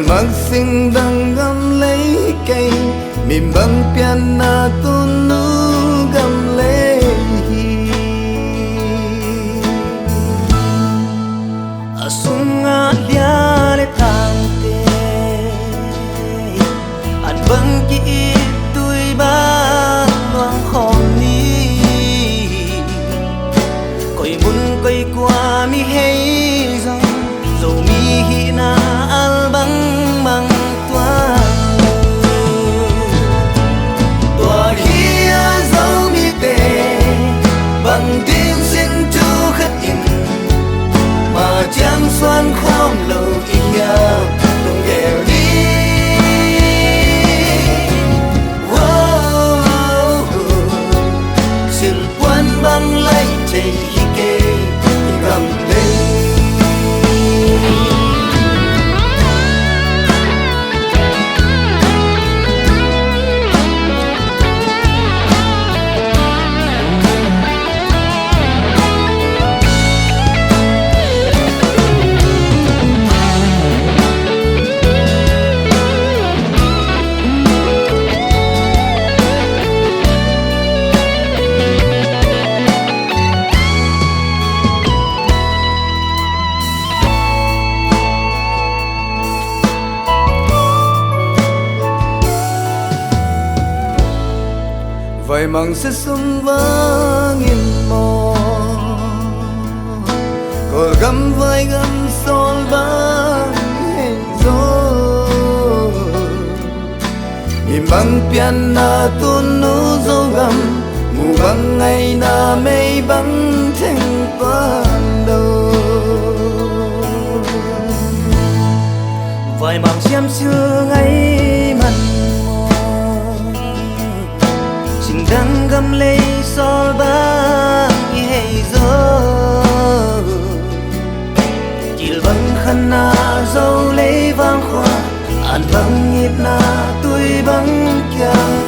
mặc sinh đang gầm lấy cây mìm băng piano tu nu gầm lấy asunga lia le tang te an băng ki tui ba loang khom ni koi mun koi qua mi hay dòng dầu mi hi na al băng mang bằng tiếng xin chu khất in mà chẳng xoan khom lâu ia đồng nghèo đi xin quan băng lấy chạy hi kê cầm lên vậy mong sẽ sum vang in mò col gam vai gam sol vang hình gió mìm băng piano tu nu dâu gam mù băng ngày na mây băng thanh ban đầu vậy mong xem xưa ngày mặn đang gầm lấy sol ba hay gió chiều vắng khăn na dâu lấy vang khoa an vắng nhịp na tôi vắng chàng